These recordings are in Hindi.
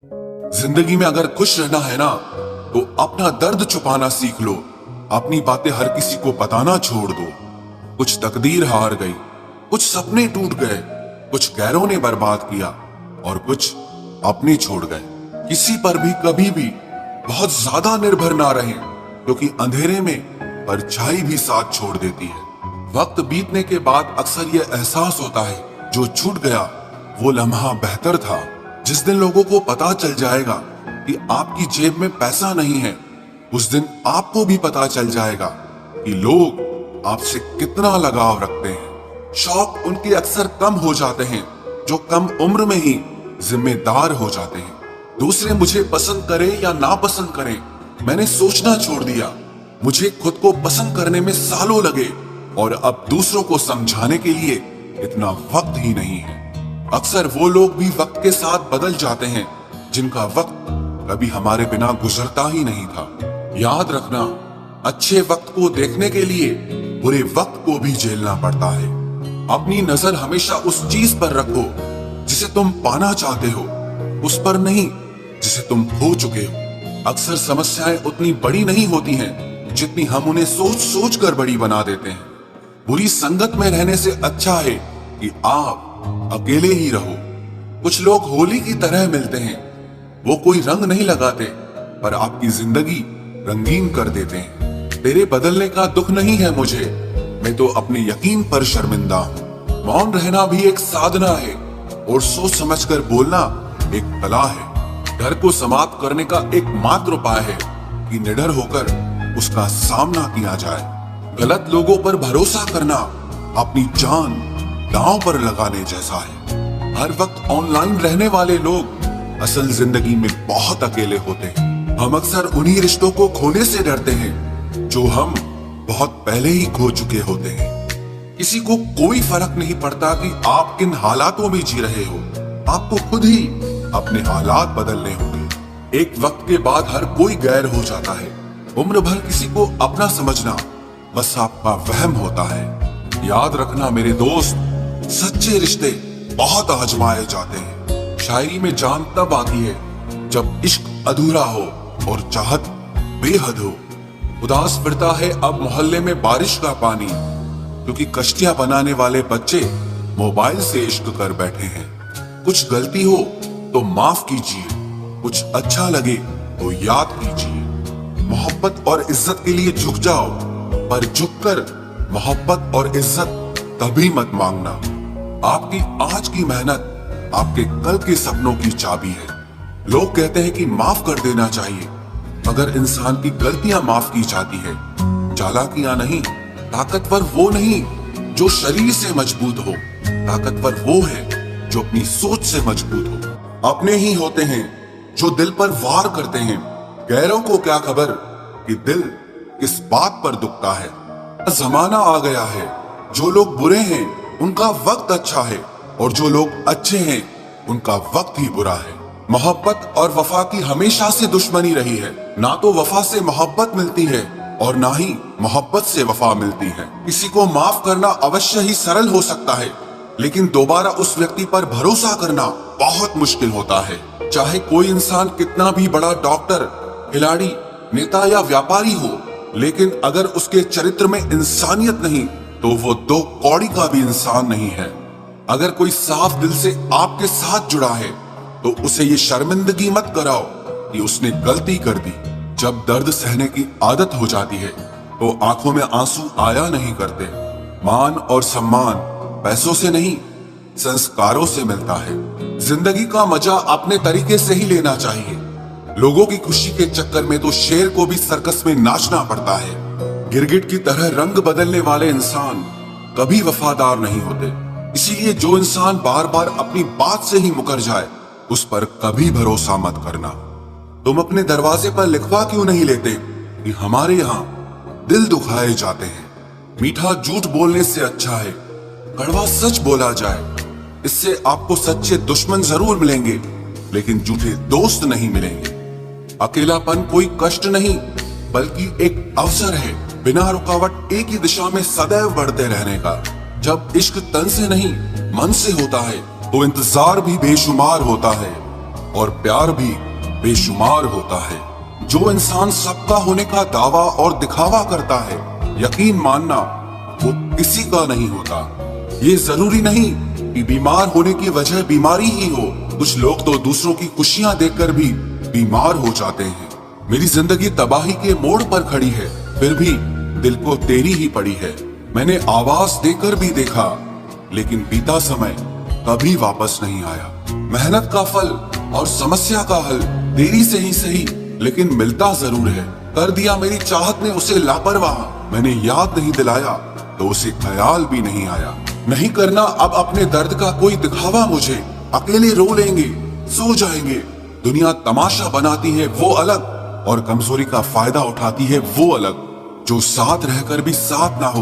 जिंदगी में अगर खुश रहना है ना, तो अपना दर्द छुपाना सीख लो। अपनी बातें हर किसी को बताना छोड़ दो। कुछ तकदीर हार गई, कुछ सपने टूट गए, कुछ गैरों ने बर्बाद किया और कुछ अपने छोड़ गए। किसी पर भी कभी भी बहुत ज्यादा निर्भर ना रहें, क्योंकि अंधेरे में परछाई भी साथ छोड़ देती है। वक्त बीतने के बाद अक्सर यह एहसास होता है, जो छूट गया वो लम्हा बेहतर था। जिस दिन लोगों को पता चल जाएगा कि आपकी जेब में पैसा नहीं है, उस दिन आपको भी पता चल जाएगा कि लोग आपसे कितना लगाव रखते हैं। शौक उनके अक्सर कम हो जाते हैं जो कम उम्र में ही जिम्मेदार हो जाते हैं। दूसरे मुझे पसंद करें या ना पसंद करें, मैंने सोचना छोड़ दिया। मुझे खुद को पसंद करने में सालों लगे और अब दूसरों को समझाने के लिए इतना वक्त ही नहीं है। अक्सर वो लोग भी वक्त के साथ बदल जाते हैं जिनका वक्त कभी हमारे बिना गुजरता ही नहीं था। याद रखना, अच्छे वक्त को देखने के लिए बुरे वक्त को भी झेलना पड़ता है। अपनी नजर हमेशा उस चीज पर रखो जिसे तुम पाना चाहते हो, उस पर नहीं जिसे तुम खो चुके हो। अक्सर समस्याएं उतनी बड़ी नहीं होती हैं जितनी हम उन्हें सोच सोच कर बड़ी बना देते हैं। बुरी संगत में रहने से अच्छा है कि आप अकेले ही रहो। कुछ लोग होली की तरह मिलते हैं, वो कोई रंग नहीं लगाते पर आपकी जिंदगी रंगीन कर देते हैं। तेरे बदलने का दुख नहीं है मुझे, मैं तो अपने यकीन पर शर्मिंदा हूँ। मौन रहना भी एक साधना है और सोच समझकर बोलना एक कला है। डर को समाप्त करने का एकमात्र उपाय है कि निडर होकर उसका सामना किया जाए। गलत लोगों पर भरोसा करना अपनी जान दांव पर लगाने जैसा है। हर वक्त ऑनलाइन रहने वाले लोग असल जिंदगी में बहुत अकेले होते हैं। हम अक्सर उन्हीं रिश्तों को खोने से डरते हैं जो हम बहुत पहले ही खो चुके होते हैं। किसी को कोई फर्क नहीं पड़ता कि आप किन हालातों में जी रहे हो, आपको खुद ही अपने हालात बदलने होंगे। एक वक्त के बाद हर कोई गैर हो जाता है। उम्र भर किसी को अपना समझना बस आपका वहम होता है। याद रखना मेरे दोस्त, सच्चे रिश्ते बहुत आजमाए जाते हैं। शायरी में जान तब आती है जब इश्क अधूरा हो और चाहत बेहद हो। उदास फिरता है अब मोहल्ले में बारिश का पानी, क्योंकि कश्तियां बनाने वाले बच्चे मोबाइल से इश्क कर बैठे हैं। कुछ गलती हो तो माफ कीजिए, कुछ अच्छा लगे तो याद कीजिए। मोहब्बत और इज्जत के लिए झुक जाओ, पर झुककर मोहब्बत और इज्जत कभी मत मांगना। आपकी आज की मेहनत आपके कल के सपनों की चाबी है। लोग कहते हैं कि माफ कर देना चाहिए, मगर इंसान की गलतियां माफ की जाती है, चालाकियां नहीं। ताकतवर वो नहीं जो शरीर से मजबूत हो, ताकतवर वो है जो अपनी सोच से मजबूत हो। अपने ही होते हैं जो दिल पर वार करते हैं, गैरों को क्या खबर कि दिल किस बात पर दुखता है। जमाना आ गया है, जो लोग बुरे हैं उनका वक्त अच्छा है और जो लोग अच्छे हैं उनका वक्त ही बुरा है। मोहब्बत और वफा की हमेशा से दुश्मनी रही है। ना तो वफा से मोहब्बत मिलती है और ना ही मोहब्बत से वफा मिलती है। किसी को माफ करना अवश्य ही सरल हो सकता है, लेकिन दोबारा उस व्यक्ति पर भरोसा करना बहुत मुश्किल होता है। चाहे कोई इंसान कितना भी बड़ा डॉक्टर, खिलाड़ी, नेता या व्यापारी हो, लेकिन अगर उसके चरित्र में इंसानियत नहीं तो वो दो कौड़ी का भी इंसान नहीं है। अगर कोई साफ दिल से आपके साथ जुड़ा है तो उसे ये शर्मिंदगी मत कराओ कि उसने गलती कर दी। जब दर्द सहने की आदत हो जाती है तो आंखों में आंसू आया नहीं करते। मान और सम्मान पैसों से नहीं, संस्कारों से मिलता है। जिंदगी का मजा अपने तरीके से ही लेना चाहिए। लोगों की खुशी के चक्कर में तो शेर को भी सर्कस में नाचना पड़ता है। गिरगिट की तरह रंग बदलने वाले इंसान कभी वफादार नहीं होते। इसीलिए जो इंसान बार बार अपनी बात से ही मुकर जाए, उस पर कभी भरोसा मत करना। तुम अपने दरवाजे पर लिखवा क्यों नहीं लेते कि हमारे यहाँ दिल दुखाए जाते हैं। मीठा झूठ बोलने से अच्छा है कड़वा सच बोला जाए। इससे आपको सच्चे दुश्मन जरूर मिलेंगे, लेकिन झूठे दोस्त नहीं मिलेंगे। अकेलापन कोई कष्ट नहीं, बल्कि एक अवसर है बिना रुकावट एक ही दिशा में सदैव बढ़ते रहने का। जब इश्क तन से नहीं मन से होता है तो इंतजार भी बेशुमार होता है। और प्यार भी बेशुमार होता है। जो इंसान सबका होने का दावा और दिखावा करता है, यकीन मानना वो किसी का नहीं होता। ये जरूरी नहीं कि बीमार होने की वजह बीमारी ही हो। कुछ लोग तो दूसरों की खुशियां देखकर भी बीमार हो जाते हैं। मेरी जिंदगी तबाही के मोड़ पर खड़ी है, फिर भी दिल को तेरी ही पड़ी है। मैंने आवाज देकर भी देखा, लेकिन बीता समय कभी वापस नहीं आया। मेहनत का फल और समस्या का हल देरी से ही सही, लेकिन मिलता जरूर है। कर दिया मेरी चाहत ने उसे लापरवाह, मैंने याद नहीं दिलाया तो उसे ख्याल भी नहीं आया। नहीं करना अब अपने दर्द का कोई दिखावा मुझे, अकेले रो लेंगे, सो जाएंगे। दुनिया तमाशा बनाती है वो अलग, और कमजोरी का फायदा उठाती है वो अलग। जो साथ रहकर भी साथ ना हो,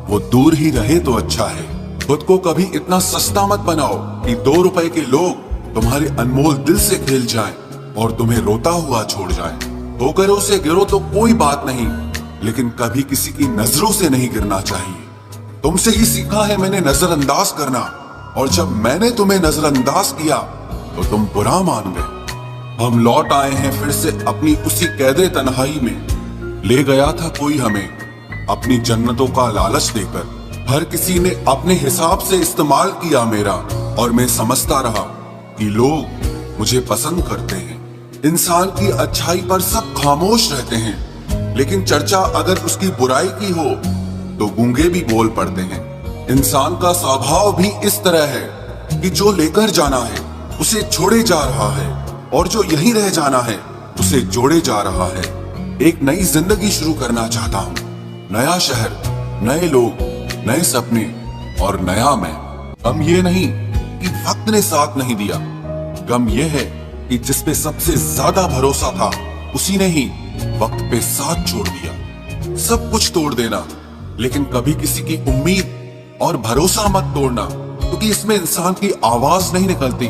वो दूर ही रहे तो अच्छा है। खुद को कभी इतना सस्ता मत बनाओ कि 2 रुपए के लोग तुम्हारे अनमोल दिल से खेल जाएं और तुम्हें रोता हुआ छोड़ जाएं। ठोकरों से गिरो तो कोई बात नहीं, लेकिन कभी किसी की नजरों से नहीं गिरना चाहिए। तुमसे ही सीखा है मैंने नजरअंदाज करना, और जब मैंने तुम्हें नजरअंदाज किया तो तुम बुरा मान गए। हम लौट आए हैं फिर से अपनी उसी कैदे तन्हाई में। ले गया था कोई हमें अपनी जन्नतों का लालच देकर। हर किसी ने अपने हिसाब से इस्तेमाल किया मेरा, और मैं समझता रहा कि लोग मुझे पसंद करते हैं। इंसान की अच्छाई पर सब खामोश रहते हैं, लेकिन चर्चा अगर उसकी बुराई की हो तो गूंगे भी बोल पड़ते हैं। इंसान का स्वभाव भी इस तरह है कि जो लेकर जाना है उसे छोड़े जा रहा है, और जो यहीं रह जाना है उसे जोड़े जा रहा है। एक नई जिंदगी शुरू करना चाहता हूँ। नया शहर, नए लोग, नए सपने और नया मैं। गम ये नहीं कि वक्त ने साथ नहीं दिया, गम ये है कि जिस पे सबसे ज्यादा भरोसा था उसी ने ही वक्त पे साथ छोड़ दिया। सब कुछ तोड़ देना, लेकिन कभी किसी की उम्मीद और भरोसा मत तोड़ना, क्योंकि इसमें इंसान की आवाज नहीं निकलती,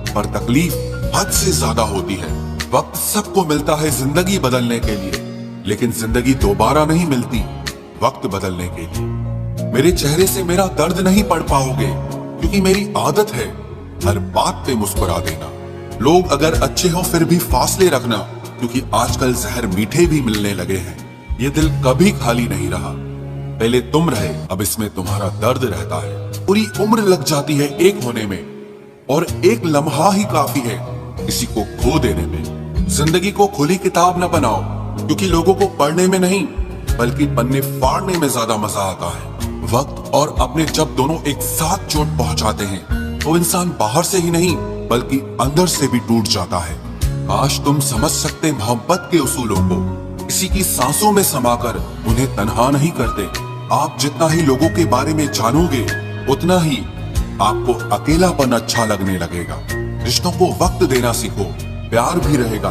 पर तकलीफ हद से ज्यादा होती है। वक्त सबको मिलता है जिंदगी बदलने के लिए, लेकिन जिंदगी दोबारा नहीं मिलती वक्त बदलने के लिए। मेरे चेहरे से मेरा दर्द नहीं पढ़ पाओगे, क्योंकि मेरी आदत है हर बात पे मुस्कुरा देना। लोग अगर अच्छे हो फिर भी फासले रखना, क्योंकि आजकल जहर मीठे भी मिलने लगे हैं। ये दिल कभी खाली नहीं रहा, पहले तुम रहे, अब इसमें तुम्हारा दर्द रहता है। पूरी उम्र लग जाती है एक होने में, और एक लम्हा ही काफी है किसी को खो देने में। जिंदगी को खुली किताब न बनाओ, क्योंकि लोगों को पढ़ने में नहीं बल्कि पन्ने फाड़ने में ज्यादा मजा आता है। वक्त और अपने जब दोनों एक साथ चोट पहुंचाते हैं तो इंसान बाहर से ही नहीं बल्कि अंदर से भी टूट जाता है। काश तुम समझ सकते मोहब्बत के उसूलों को, किसी की सांसों में समाकर उन्हें तन्हा नहीं करते। आप जितना ही लोगों के बारे में जानोगे उतना ही आपको अकेलापन अच्छा लगने लगेगा। रिश्तों को वक्त देना सीखो, प्यार भी रहेगा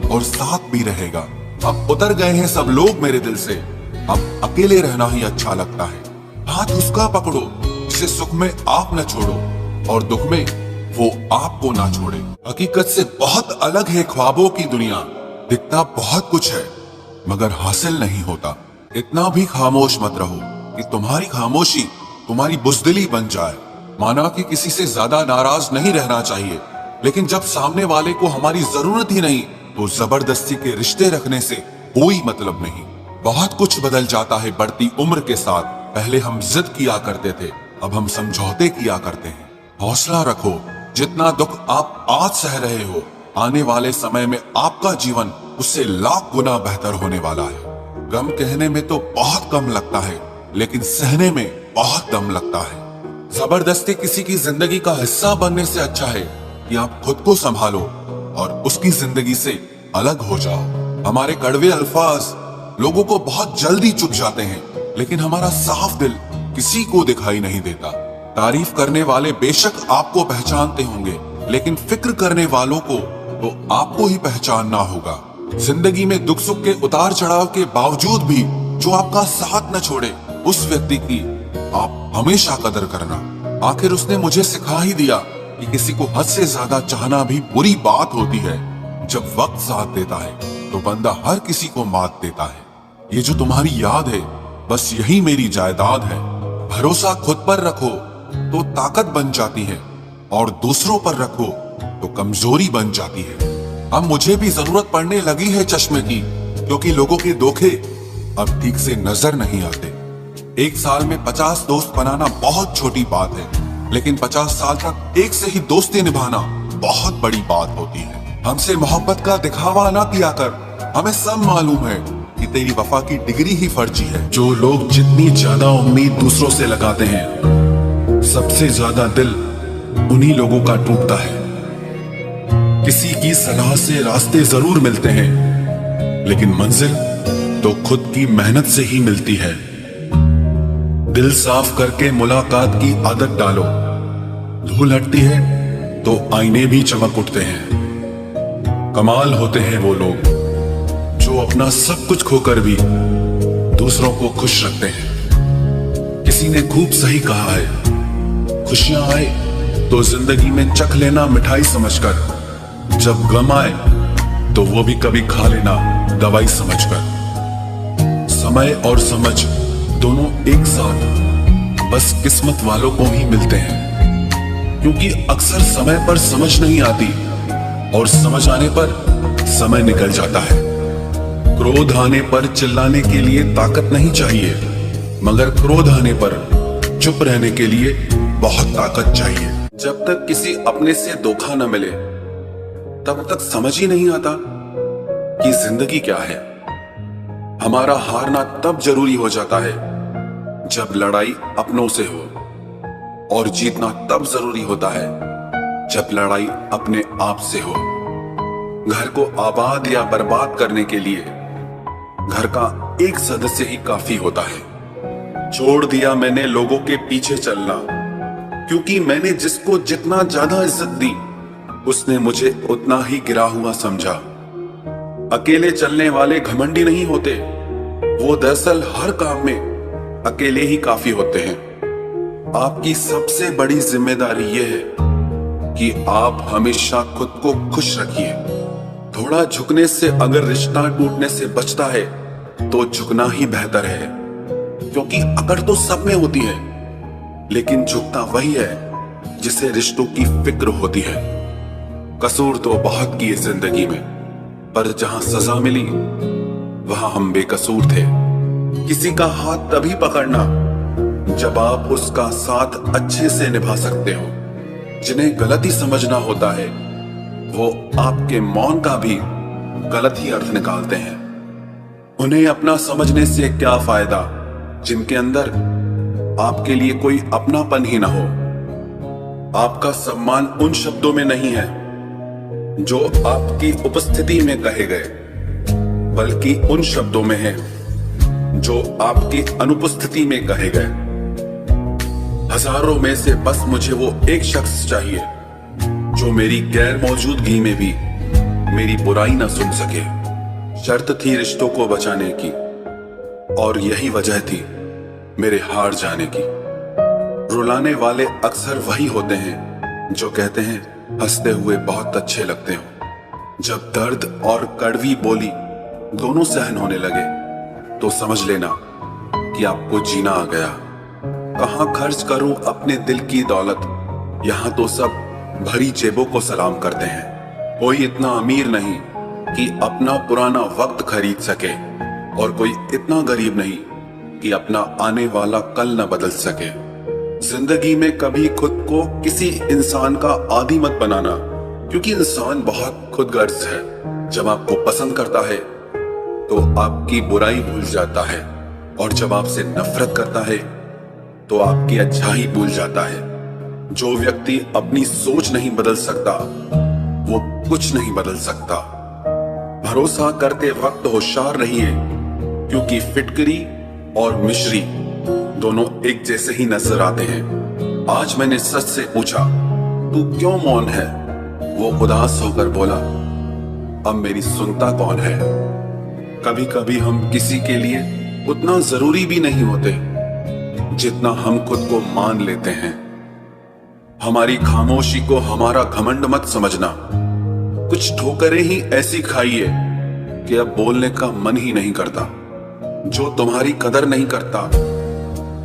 और साथ भी रहेगा। अब उतर गए हैं सब लोग मेरे दिल से, अब अकेले रहना ही अच्छा लगता है। हाथ उसका पकड़ो जिसे सुख में आप न छोड़ो और दुख में वो आपको ना छोड़े। हकीकत से बहुत अलग है ख्वाबों की दुनिया, दिखता बहुत कुछ है मगर हासिल नहीं होता। इतना भी खामोश मत रहो कि तुम्हारी खामोशी तुम्हारी बुज़दिली बन जाए। माना कि किसी से ज्यादा नाराज नहीं रहना चाहिए, लेकिन जब सामने वाले को हमारी जरूरत ही नहीं तो जबरदस्ती के रिश्ते रखने से कोई मतलब नहीं। बहुत कुछ बदल जाता है बढ़ती उम्र के साथ। पहले हम जिद किया करते थे, अब हम समझौते किया करते हैं। हौसला रखो, जितना दुख आप आज सह रहे हो आने वाले समय में आपका जीवन उससे लाख गुना बेहतर होने वाला है। गम कहने में तो बहुत कम लगता है, लेकिन सहने में बहुत दम लगता है। जबरदस्ती किसी की जिंदगी का हिस्सा बनने से अच्छा है कि आप खुद को संभालो और उसकी जिंदगी से अलग हो जाओ। हमारे कड़वे अल्फाज लोगों को बहुत जल्दी चुभ जाते हैं, लेकिन हमारा साफ दिल किसी को दिखाई नहीं देता। तारीफ करने वाले बेशक आपको पहचानते होंगे, लेकिन फिक्र करने वालों को तो आपको ही पहचानना होगा। जिंदगी में दुख सुख के उतार चढ़ाव के बावजूद भी जो आपका साथ न छोड़े, उस व्यक्ति की आप हमेशा कदर करना। आखिर उसने मुझे सिखा ही दिया कि किसी को हद से ज्यादा चाहना भी बुरी बात होती है। जब वक्त साथ देता है तो बंदा हर किसी को मात देता है। ये जो तुम्हारी याद है बस यही मेरी जायदाद है। भरोसा खुद पर रखो तो ताकत बन जाती है, और दूसरों पर रखो तो कमजोरी बन जाती है। अब मुझे भी जरूरत पड़ने लगी है चश्मे की, क्योंकि लोगों के धोखे अब ठीक से नजर नहीं आते। एक साल में 50 दोस्त बनाना बहुत छोटी बात है, लेकिन 50 साल तक एक से ही दोस्ती निभाना बहुत बड़ी बात होती है। हमसे मोहब्बत का दिखावा ना किया कर, हमें सब मालूम है कि तेरी वफा की डिग्री ही फर्जी है। जो लोग जितनी ज्यादा उम्मीद दूसरों से लगाते हैं, सबसे ज्यादा दिल उन्हीं लोगों का टूटता है। किसी की सलाह से रास्ते जरूर मिलते हैं, लेकिन मंजिल तो खुद की मेहनत से ही मिलती है। दिल साफ करके मुलाकात की आदत डालो, धूल हटती है तो आईने भी चमक उठते हैं। कमाल होते हैं वो लोग जो अपना सब कुछ खोकर भी दूसरों को खुश रखते हैं। किसी ने खूब सही कहा है, खुशियां आए तो जिंदगी में चख लेना मिठाई समझकर, जब गम आए तो वो भी कभी खा लेना दवाई समझकर। समय और समझ दोनों एक साथ बस किस्मत वालों को ही मिलते हैं, क्योंकि अक्सर समय पर समझ नहीं आती और समझ आने पर समय निकल जाता है। क्रोध आने पर चिल्लाने के लिए ताकत नहीं चाहिए, मगर क्रोध आने पर चुप रहने के लिए बहुत ताकत चाहिए। जब तक किसी अपने से धोखा न मिले, तब तक समझ ही नहीं आता कि जिंदगी क्या है। हमारा हारना तब जरूरी हो जाता है जब लड़ाई अपनों से हो, और जीतना तब जरूरी होता है जब लड़ाई अपने आप से हो। घर को आबाद या बर्बाद करने के लिए घर का एक सदस्य ही काफी होता है। छोड़ दिया मैंने लोगों के पीछे चलना, क्योंकि मैंने जिसको जितना ज्यादा इज्जत दी, उसने मुझे उतना ही गिरा हुआ समझा। अकेले चलने वाले घमंडी नहीं होते, वो दरअसल हर काम में अकेले ही काफी होते हैं। आपकी सबसे बड़ी जिम्मेदारी यह है कि आप हमेशा खुद को खुश रखिए। थोड़ा झुकने से अगर रिश्ता टूटने से बचता है तो झुकना ही बेहतर है, क्योंकि अकड़ तो सब में होती है, लेकिन झुकता वही है जिसे रिश्तों की फिक्र होती है। कसूर तो बहुत किए जिंदगी में, पर जहां सजा मिली वहां हम बेकसूर थे। किसी का हाथ तभी पकड़ना जब आप उसका साथ अच्छे से निभा सकते हो। जिन्हें गलती समझना होता है वो आपके मौन का भी गलत ही अर्थ निकालते हैं। उन्हें अपना समझने से क्या फायदा जिनके अंदर आपके लिए कोई अपनापन ही ना हो। आपका सम्मान उन शब्दों में नहीं है जो आपकी उपस्थिति में कहे गए, बल्कि उन शब्दों में है जो आपकी अनुपस्थिति में कहे गए। हजारों में से बस मुझे वो एक शख्स चाहिए जो मेरी गैर मौजूदगी में भी मेरी बुराई ना सुन सके। शर्त थी रिश्तों को बचाने की, और यही वजह थी मेरे हार जाने की। रुलाने वाले अक्सर वही होते हैं जो कहते हैं हंसते हुए बहुत अच्छे लगते हो। जब दर्द और कड़वी बोली दोनों सहन होने लगे तो समझ लेना कि आपको जीना आ गया। कहां खर्च करूं अपने दिल की दौलत, यहां तो सब भरी जेबों को सलाम करते हैं। कोई इतना अमीर नहीं कि अपना पुराना वक्त खरीद सके, और कोई इतना गरीब नहीं कि अपना आने वाला कल न बदल सके। जिंदगी में कभी खुद को किसी इंसान का आदी मत बनाना, क्योंकि इंसान बहुत खुदगर्ज है। जब आपको पसंद करता है तो आपकी बुराई भूल जाता है, और जब आपसे नफरत करता है तो आपकी अच्छाई भूल जाता है। जो व्यक्ति अपनी सोच नहीं बदल सकता वो कुछ नहीं बदल सकता। भरोसा करते वक्त होशियार रहिए, क्योंकि फिटकरी और मिश्री दोनों एक जैसे ही नजर आते हैं। आज मैंने सच से पूछा, तू क्यों मौन है? वो उदास होकर बोला, अब मेरी सुनता कौन है? कभी कभी हम किसी के लिए उतना जरूरी भी नहीं होते जितना हम खुद को मान लेते हैं। हमारी खामोशी को हमारा घमंड मत समझना। कुछ ठोकरें ही ऐसी खाई है कि अब बोलने का मन ही नहीं करता। जो तुम्हारी कदर नहीं करता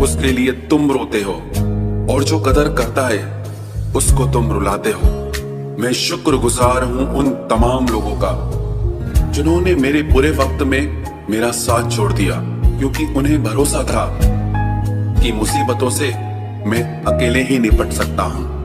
उसके लिए तुम रोते हो, और जो कदर करता है उसको तुम रुलाते हो। मैं शुक्रगुजार हूं उन तमाम लोगों का जिन्होंने मेरे बुरे वक्त में मेरा साथ छोड़ दिया, क्योंकि उन्हें भरोसा था कि मुसीबतों से मैं अकेले ही निपट सकता हूं।